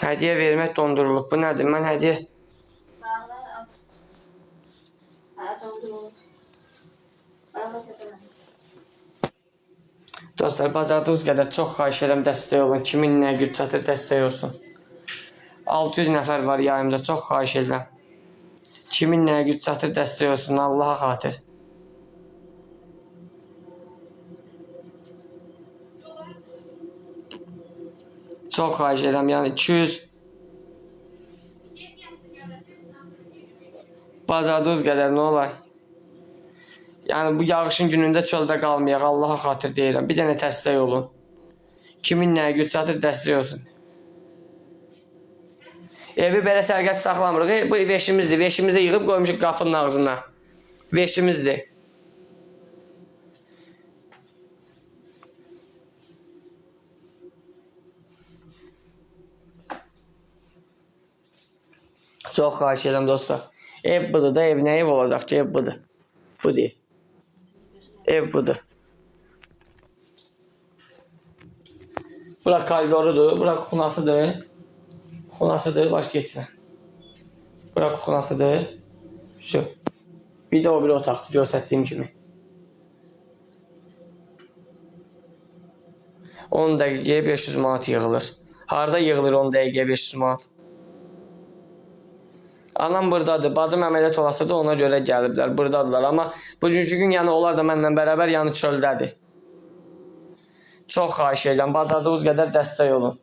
Hədiyyə vermək dondurulub. Bu nədir? Mən hədiyyə... Bağla aç. Dondurulub. Bağla təzələnmiş. Dostlar, bacardığınız qədər çox xahiş edirəm dəstək olun. Kimin nə güc çatır dəstək olsun. 600 nəfər var yayımda. Çox xahiş edirəm. Kimin nə güc çatır dəstək olsun. Allaha xatir. Çox xahiş edirəm. Yəni 200 bacardığınız qədər nə olar? Yəni bu yağışın günündə çöldə qalmayaq. Allaha xatir deyirəm. Bir dənə dəstək olun. Kimin nə güc çatır dəstək olsun. Evi belə sərgəs saxlamırıq. Bu veşimizdir. Veşimizi yığıb qoymuşuq qapının ağzına. Veşimizdir. Çox xahiş edirəm dostlar. Ev budur da, ev nə ev olacaq ki? Ev budur. Budur. Ev budur. Bura koridorudur, bura kuxunasıdır. Kuxunasıdır, baş geçsin. Bura kuxunasıdır. Şu. Bir də o bir otaqdır, göstərdiyim kimi. 10 dəqiqəyə 500 manat yığılır. Harada yığılır 10 dəqiqəyə 500 manat? Anam buradadır, bacım əməliyyat olasıdır, ona görə gəliblər, buradadılar. Amma bugünkü gün yəni onlar da mənlə bərabər yəni çöldədir. Çox xahiş edirəm, bacardığınız qədər dəstək olun.